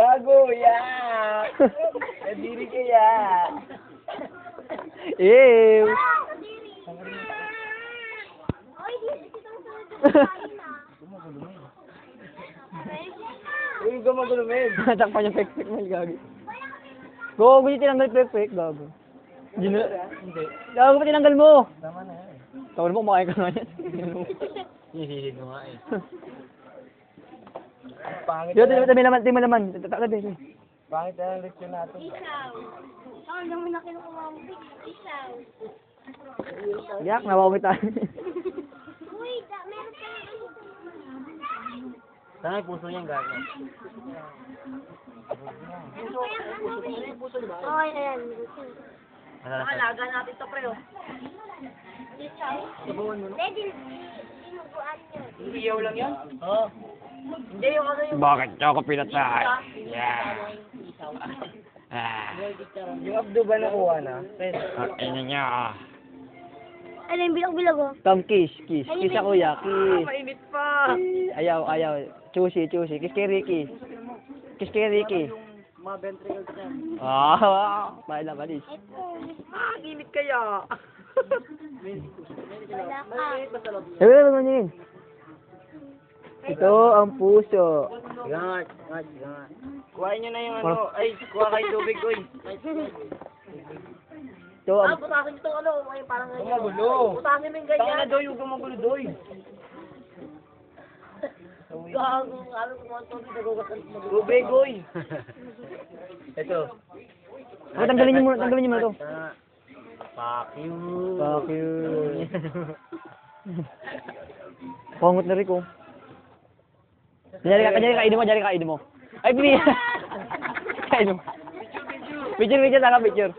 Gago, ya. Nadiri ka, ya. Ew. Uy, gumagulumin. Takpan yung pek-pek mo, gago. Gago, hindi tinanggal pek-pek, gago. Hindi. Gago pa tinanggal mo. Tama na yan. Tawal mo, kumakain ka nga yan. Hihilig mo nga eh. Pangit Dito, na. di mo laman. Takad eh. Pangit na ang leksyon natin. Isaw. Ang dami na kinukuha mo. Isaw. Yak, nawawit tayo. Uy, meron pa yung Saan ay puso niyang gago? Okay, ayan. Alaga natin ito, pre, oh. Isaw. Pwede, dinuguan nyo. Iyaw lang yan? Oo. Hindi yung ano yung... Bakit niyo ako pinatay? Yeah. Yung abdo ba nakuha na? Ina niya. Ano yung bilag-bilag, oh? Tom, kiss. Kiss ako, ya. Kiss. Mainit pa! Ayaw. Chusi. Kiss kay Ricky. Kiss kay Ricky. Mga ventricle ka yan. Paano na balis. Init kaya! Wala ka. Sabi na naman yun. Ito ang puso. Gangat. Kuhain nyo na yung ano. Ay, kuha kayo tubig, oy. Ito ang... Putasin itong ano, ay parang Gumagulo. Putasin mo yung Tanga na ganyan. daw yung gumagulo, doy. Gago, ano kung ano tubig, nagugasan. Tubig, oy. Ito. Tanggalin niyo muna ito. Fuck you. Fuck you. Pangot na Rico. Kanyari kainin mo. Ay, pili. Kainin mo. Picture, saka picture.